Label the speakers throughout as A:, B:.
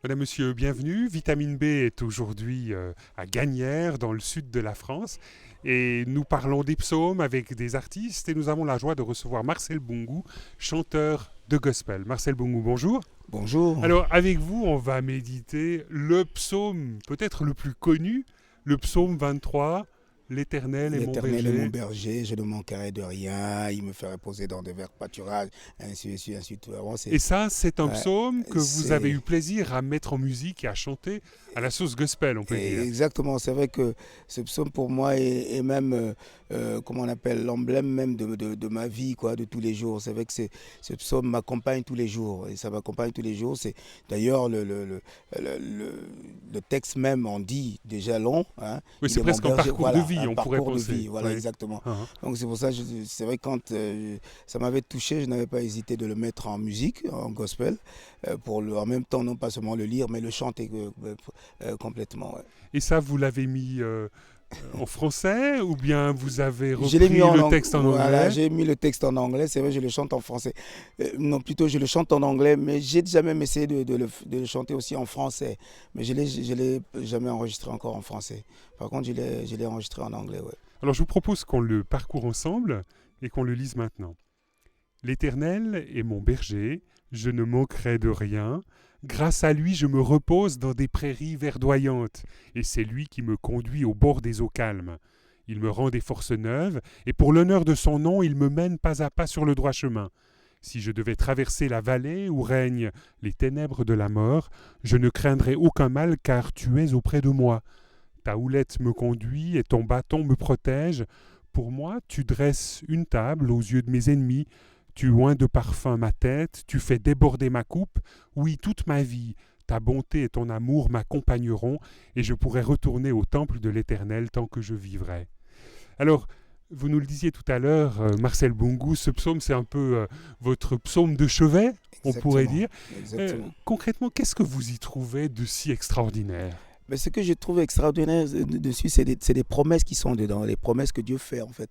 A: Madame, Monsieur, bienvenue. Vitamine B est aujourd'hui à Gagnières, dans le sud de la France. Et nous parlons des psaumes avec des artistes et nous avons la joie de recevoir Marcel Bongou, chanteur de gospel. Marcel Bongou, bonjour.
B: Bonjour.
A: Alors, avec vous, on va méditer le psaume peut-être le plus connu, le psaume 23, L'Éternel est mon
B: L'Éternel est mon
A: berger.
B: berger, je ne manquerai de rien, il me fait reposer dans de verts pâturages, ainsi de suite, ainsi de suite. Vraiment,
A: Et ça, c'est un
B: ouais,
A: psaume que vous avez
B: c'est
A: eu plaisir à mettre en musique et à chanter à la sauce gospel, on peut dire.
B: exactement. C'est vrai que ce psaume pour moi est même, comment on appelle, l'emblème même de ma vie, quoi, de tous les jours. C'est vrai que ce psaume m'accompagne tous les jours, et ça m'accompagne tous les jours. C'est d'ailleurs le texte même en dit déjà long, hein.
A: Oui,
B: Il
A: c'est
B: est mon
A: presque un
B: berger,
A: parcours de
B: voilà,
A: vie,
B: un
A: on pourrait
B: parcours de
A: penser.
B: vie, voilà,
A: Oui.
B: exactement.
A: Hein.
B: Donc c'est pour ça, c'est vrai quand ça m'avait touché, je n'avais pas hésité de le mettre en musique, en gospel, en même temps non pas seulement le lire, mais le chanter complètement. Ouais.
A: Et ça, vous l'avez mis en français ou bien vous avez
B: Je l'ai mis
A: repris le texte en
B: voilà,
A: anglais?
B: j'ai mis le texte en anglais. C'est vrai, je le chante en français. Non, plutôt je le chante en anglais, mais j'ai déjà même essayé de le chanter aussi en français. Mais je l'ai jamais enregistré encore en français. Par contre, je l'ai enregistré en anglais, ouais.
A: Alors je vous propose qu'on le parcourt ensemble et qu'on le lise maintenant. L'Éternel est mon berger, je ne manquerai de rien. Grâce à lui, je me repose dans des prairies verdoyantes, et c'est lui qui me conduit au bord des eaux calmes. Il me rend des forces neuves, et pour l'honneur de son nom, il me mène pas à pas sur le droit chemin. Si je devais traverser la vallée où règnent les ténèbres de la mort, je ne craindrai aucun mal, car tu es auprès de moi. Ta houlette me conduit et ton bâton me protège. Pour moi, tu dresses une table aux yeux de mes ennemis. Tu oins de parfum ma tête, tu fais déborder ma coupe. Oui, toute ma vie, ta bonté et ton amour m'accompagneront, et je pourrai retourner au temple de l'Éternel tant que je vivrai. Alors, vous nous le disiez tout à l'heure, Marcel Bongou, ce psaume, c'est un peu votre psaume de chevet, on pourrait
B: Exactement,
A: dire.
B: exactement.
A: Concrètement, qu'est-ce que vous y trouvez de si extraordinaire?
B: Mais ce que je trouve extraordinaire dessus, c'est des promesses qui sont dedans, les promesses que Dieu fait en fait.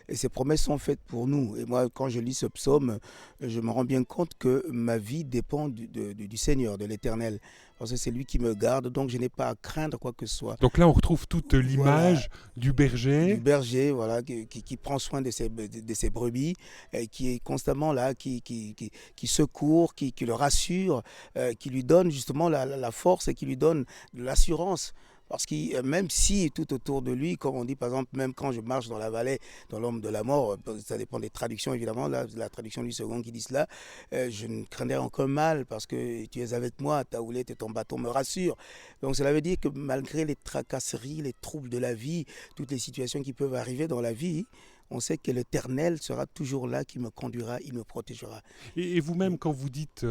B: Et ces promesses sont faites pour nous. Et moi, quand je lis ce psaume, je me rends bien compte que ma vie dépend du Seigneur, de l'Éternel. Parce que c'est lui qui me garde, donc je n'ai pas à craindre quoi que ce soit.
A: Donc là, on retrouve toute
B: Voilà,
A: l'image du
B: du
A: berger.
B: berger, voilà, qui prend soin de ses brebis, qui est constamment là, qui secourt, qui le rassure, qui lui donne justement la force et qui lui donne de l'assurance. Parce que même si tout autour de lui, comme on dit par exemple, même quand je marche dans la vallée, dans l'ombre de la mort, ça dépend des traductions évidemment, là, la traduction du second qui dit cela, je ne craindrai aucun mal parce que tu es avec moi, ta houlette et ton bâton me rassurent. Donc cela veut dire que malgré les tracasseries, les troubles de la vie, toutes les situations qui peuvent arriver dans la vie, on sait que l'Éternel sera toujours là, qui me conduira, il me protégera.
A: Et vous-même, quand vous dites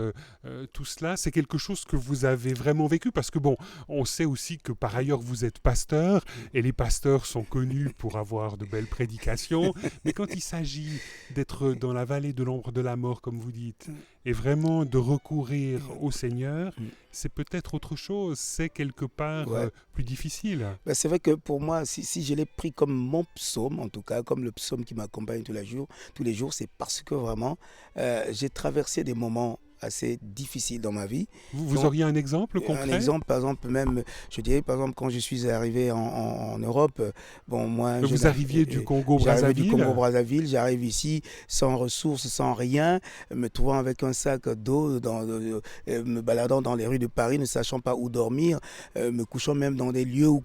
A: tout cela, c'est quelque chose que vous avez vraiment vécu parce que bon, on sait aussi que par ailleurs vous êtes pasteur et les pasteurs sont connus pour avoir de belles prédications. Mais quand il s'agit d'être dans la vallée de l'ombre de la mort, comme vous dites, et vraiment de recourir au Seigneur, c'est peut-être autre chose. C'est quelque part
B: Ouais.
A: plus difficile.
B: Ben, c'est vrai que pour moi, si je l'ai pris comme mon psaume, en tout cas, comme le psaume qui m'accompagne tous les jours, c'est parce que vraiment, j'ai traversé des moments assez difficiles dans ma vie.
A: Vous
B: Donc,
A: auriez un exemple
B: un
A: concret?
B: exemple, par exemple, même, je dirais, par exemple, quand je suis arrivé en Europe, bon, moi,
A: Vous arriviez du
B: j'arrivais du
A: Congo-Brazzaville?
B: Congo-Brazzaville, j'arrive ici sans ressources, sans rien, me trouvant avec un sac d'eau, me baladant dans les rues de Paris, ne sachant pas où dormir, me couchant même dans des lieux où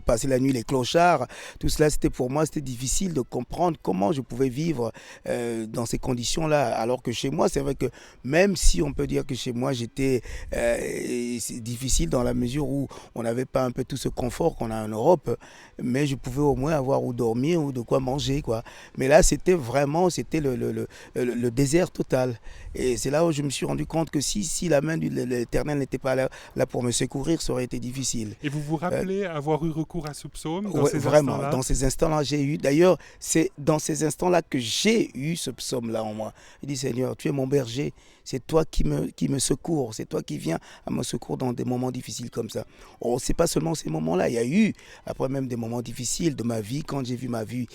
B: passaient la nuit les clochards. Tout cela, c'était pour moi, c'était difficile de comprendre comment je pouvais vivre dans ces conditions-là, alors que chez moi, c'est vrai que même si on peut dire que chez moi, j'étais c'est difficile dans la mesure où on n'avait pas un peu tout ce confort qu'on a en Europe, mais je pouvais au moins avoir où dormir ou de quoi manger, quoi. Mais là, c'était vraiment, c'était le désert total. Et c'est là où je me suis rendu compte que si la main de l'Éternel n'était pas là pour me secourir, ça aurait été difficile.
A: Et vous vous
B: Euh,
A: rappelez avoir eu recours à ce psaume dans
B: Ouais,
A: ces
B: vraiment,
A: instants-là?
B: dans ces instants-là, j'ai eu. D'ailleurs, c'est dans ces instants-là que j'ai eu ce psaume-là en moi. Il dit, Seigneur, tu es mon berger, c'est toi qui me secours, c'est toi qui viens à mon secours dans des moments difficiles comme ça. Oh, c'est pas seulement ces moments-là, il y a eu, après même des moments difficiles de ma vie, quand j'ai vu ma vie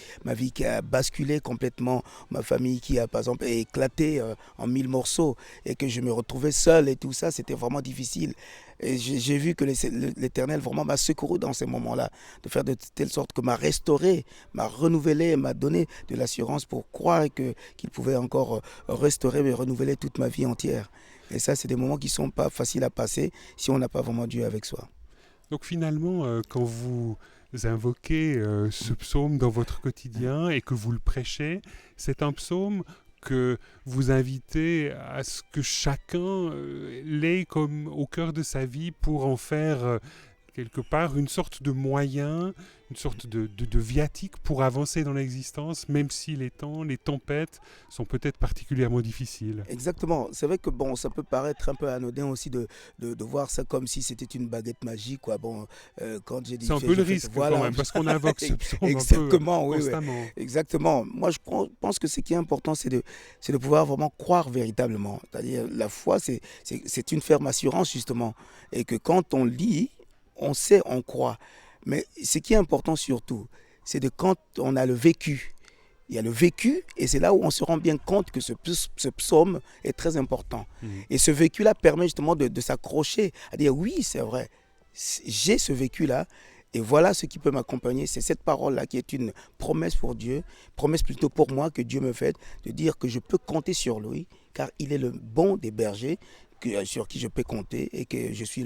B: qui a basculé complètement, ma famille qui a, par exemple, éclaté en mille morceaux et que je me retrouvais seul et tout ça, c'était vraiment difficile. Et j'ai vu que l'Éternel vraiment m'a secouru dans ces moments-là, de faire de telle sorte que m'a restauré, m'a renouvelé, m'a donné de l'assurance pour croire qu'il pouvait encore restaurer et renouveler toute ma vie entière. Et ça, c'est des moments qui ne sont pas faciles à passer si on n'a pas vraiment Dieu avec soi.
A: Donc finalement, quand vous invoquez ce psaume dans votre quotidien et que vous le prêchez, c'est un psaume que vous invitez à ce que chacun l'ait comme au cœur de sa vie pour en faire quelque part une sorte de moyen, une sorte de viatique pour avancer dans l'existence, même si les temps, les tempêtes sont peut-être particulièrement difficiles.
B: Exactement. C'est vrai que bon, ça peut paraître un peu anodin aussi de voir ça comme si c'était une baguette magique, quoi. Bon, quand j'ai dit
A: C'est un
B: fais,
A: peu
B: je
A: le
B: fais,
A: risque
B: voilà.
A: quand même, parce qu'on invoque ce psaume un peu
B: Exactement, oui, oui.
A: constamment.
B: Exactement. Moi, pense que ce qui est important, c'est de pouvoir vraiment croire véritablement. C'est-à-dire, la foi, c'est une ferme assurance, justement. Et que quand on lit, on sait, on croit. Mais ce qui est important surtout, c'est de quand on a le vécu. Il y a le vécu et c'est là où on se rend bien compte que ce psaume est très important. Et ce vécu-là permet justement de s'accrocher, à dire oui, c'est vrai, j'ai ce vécu-là et voilà ce qui peut m'accompagner. C'est cette parole-là qui est une promesse pour Dieu, promesse plutôt pour moi que Dieu me fait, de dire que je peux compter sur lui car il est le bon des bergers sur qui je peux compter et que je suis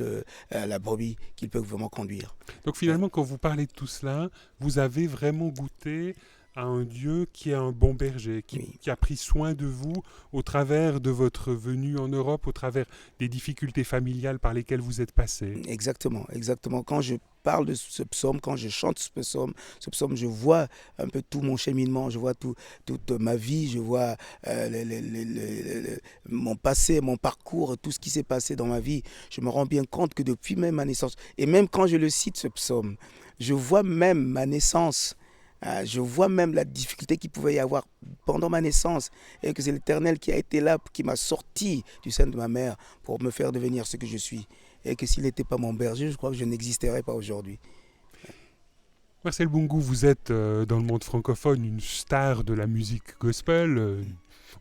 B: la brebis qu'il peut vraiment conduire.
A: Donc finalement, quand vous parlez de tout cela, vous avez vraiment goûté à un Dieu qui est un bon berger, qui a pris soin de vous au travers de votre venue en Europe, au travers des difficultés familiales par lesquelles vous êtes passé.
B: Exactement, exactement. Quand je parle de ce psaume, quand je chante ce psaume, je vois un peu tout mon cheminement, je vois toute ma vie, je vois mon passé, mon parcours, tout ce qui s'est passé dans ma vie. Je me rends bien compte que depuis même ma naissance, et même quand je le cite, ce psaume, je vois même ma naissance. Je vois même la difficulté qu'il pouvait y avoir pendant ma naissance et que c'est l'Éternel qui a été là, qui m'a sorti du sein de ma mère pour me faire devenir ce que je suis. Et que s'il n'était pas mon berger, je crois que je n'existerais pas aujourd'hui.
A: Marcel Boungou, vous êtes dans le monde francophone une star de la musique gospel,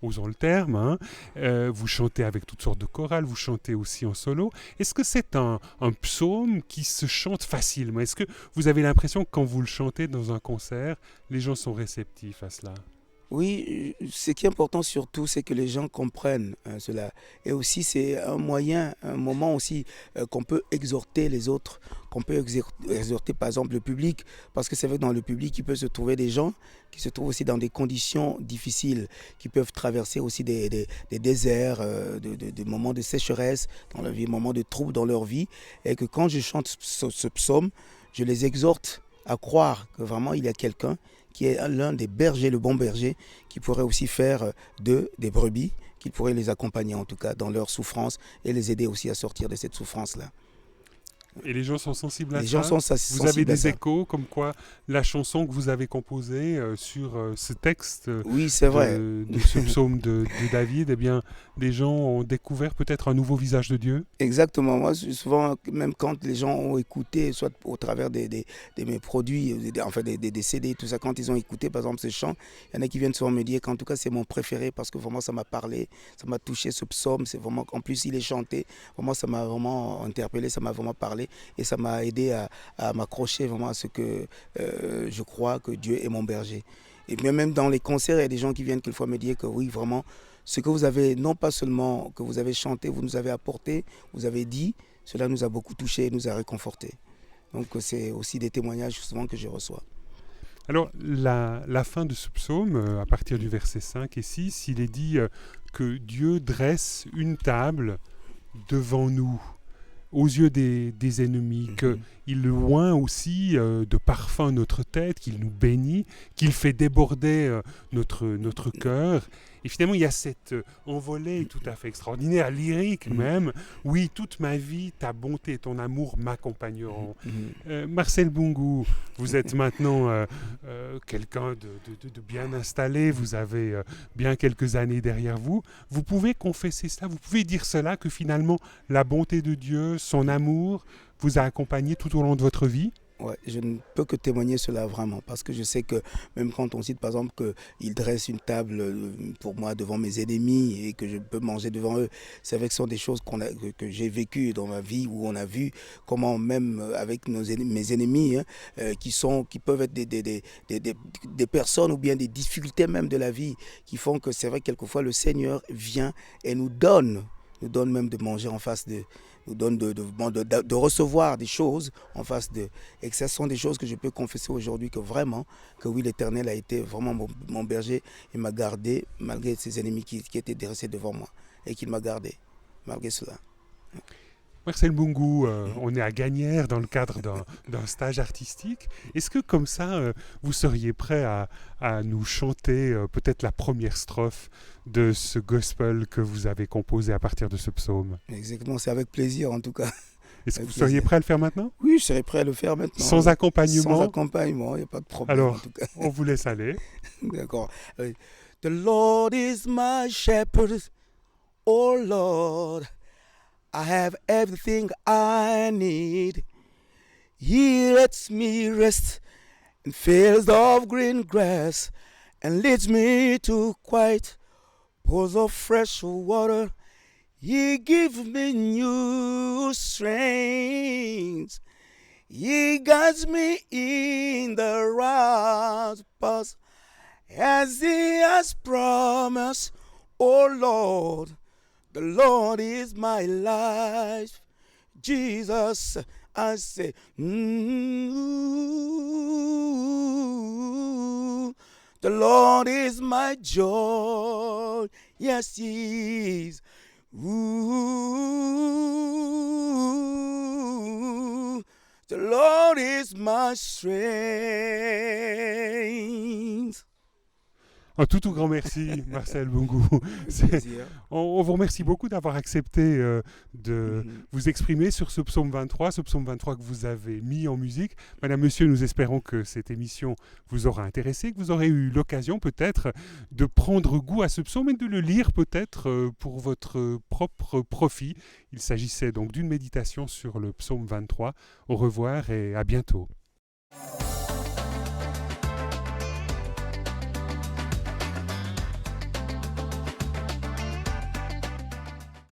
A: osons le terme. Hein. Vous chantez avec toutes sortes de chorales, vous chantez aussi en solo. Est-ce que c'est un psaume qui se chante facilement? Est-ce que vous avez l'impression que quand vous le chantez dans un concert, les gens sont réceptifs à cela?
B: Oui, ce qui est important surtout, c'est que les gens comprennent cela. Et aussi, c'est un moyen, un moment aussi qu'on peut exhorter les autres, qu'on peut exhorter par exemple le public, parce que c'est vrai que dans le public, il peut se trouver des gens qui se trouvent aussi dans des conditions difficiles, qui peuvent traverser aussi des déserts, des moments de sécheresse dans leur vie, des moments de troubles dans leur vie. Et que quand je chante ce psaume, je les exhorte à croire que vraiment il y a quelqu'un qui est l'un des bergers, le bon berger, qui pourrait aussi faire d'eux des brebis, qui pourrait les accompagner en tout cas dans leur souffrance et les aider aussi à sortir de cette souffrance-là.
A: Et les gens sont sensibles à ça?
B: Les gens sont
A: Vous avez des
B: ça.
A: échos comme quoi la chanson que vous avez composée sur ce texte
B: Oui, c'est vrai.
A: de ce psaume de David, eh bien, des gens ont découvert peut-être un nouveau visage de Dieu?
B: Exactement. Moi, souvent, même quand les gens ont écouté, soit au travers de mes produits, enfin des CD, tout ça, quand ils ont écouté, par exemple, ce chant, il y en a qui viennent souvent me dire qu'en tout cas, c'est mon préféré parce que vraiment, ça m'a parlé, ça m'a touché ce psaume. C'est vraiment, en plus, il est chanté. Vraiment, ça m'a vraiment interpellé, ça m'a vraiment parlé et ça m'a aidé à m'accrocher vraiment à ce que je crois que Dieu est mon berger. Et bien même dans les concerts, il y a des gens qui viennent quelquefois me dire que oui, vraiment, ce que vous avez, non pas seulement que vous avez chanté, vous nous avez apporté, vous avez dit, cela nous a beaucoup touché et nous a réconforté. Donc c'est aussi des témoignages souvent que je reçois.
A: Alors, la fin de ce psaume, à partir du verset 5 et 6, il est dit que Dieu dresse une table devant nous, aux yeux des ennemis, qu'il oint aussi de parfum notre tête, qu'il nous bénit, qu'il fait déborder notre cœur. Et finalement, il y a cette envolée tout à fait extraordinaire, lyrique même. Oui, toute ma vie, ta bonté et ton amour m'accompagneront. Marcel Boungou, vous êtes maintenant quelqu'un de bien installé, vous avez bien quelques années derrière vous. Vous pouvez confesser cela, vous pouvez dire cela, que finalement, la bonté de Dieu, son amour, vous a accompagné tout au long de votre vie?
B: Ouais, je ne peux que témoigner cela vraiment, parce que je sais que même quand on cite par exemple qu'il dresse une table pour moi devant mes ennemis et que je peux manger devant eux, c'est vrai que ce sont des choses que j'ai vécues dans ma vie où on a vu comment même avec mes ennemis, hein, qui peuvent être des personnes ou bien des difficultés même de la vie qui font que c'est vrai que quelquefois le Seigneur vient et nous donne même de manger en face de, nous donne de recevoir des choses en face de. Et que ce sont des choses que je peux confesser aujourd'hui que vraiment, que oui, l'Éternel a été vraiment mon berger et m'a gardé malgré ses ennemis qui étaient dressés devant moi et qu'il m'a gardé malgré cela.
A: Marcel Mungu, on est à Gagnères dans le cadre d'un stage artistique. Est-ce que comme ça, vous seriez prêt à nous chanter peut-être la première strophe de ce gospel que vous avez composé à partir de ce psaume?
B: Exactement, c'est avec plaisir en tout cas.
A: Est-ce que
B: Avec
A: vous seriez
B: plaisir.
A: prêt à le faire maintenant?
B: Oui, je serais prêt à le faire maintenant.
A: Sans
B: Sans
A: accompagnement?
B: accompagnement, il n'y a pas de problème en
A: Alors,
B: tout cas.
A: on vous laisse aller.
B: D'accord. The Lord is my shepherd, oh Lord. I have everything I need. He lets me rest in fields of green grass and leads me to quiet pools of fresh water. He gives me new strength. He guides me in the right path as he has promised, oh Lord. The Lord is my life. Jesus, I say, the Lord is my joy. Yes, He is. The Lord is my strength.
A: Un tout grand merci, Marcel Bungu.
B: Plaisir.
A: On vous remercie beaucoup d'avoir accepté de vous exprimer sur ce psaume 23 que vous avez mis en musique. Madame, Monsieur, nous espérons que cette émission vous aura intéressé, que vous aurez eu l'occasion peut-être de prendre goût à ce psaume et de le lire peut-être pour votre propre profit. Il s'agissait donc d'une méditation sur le psaume 23. Au revoir et à bientôt.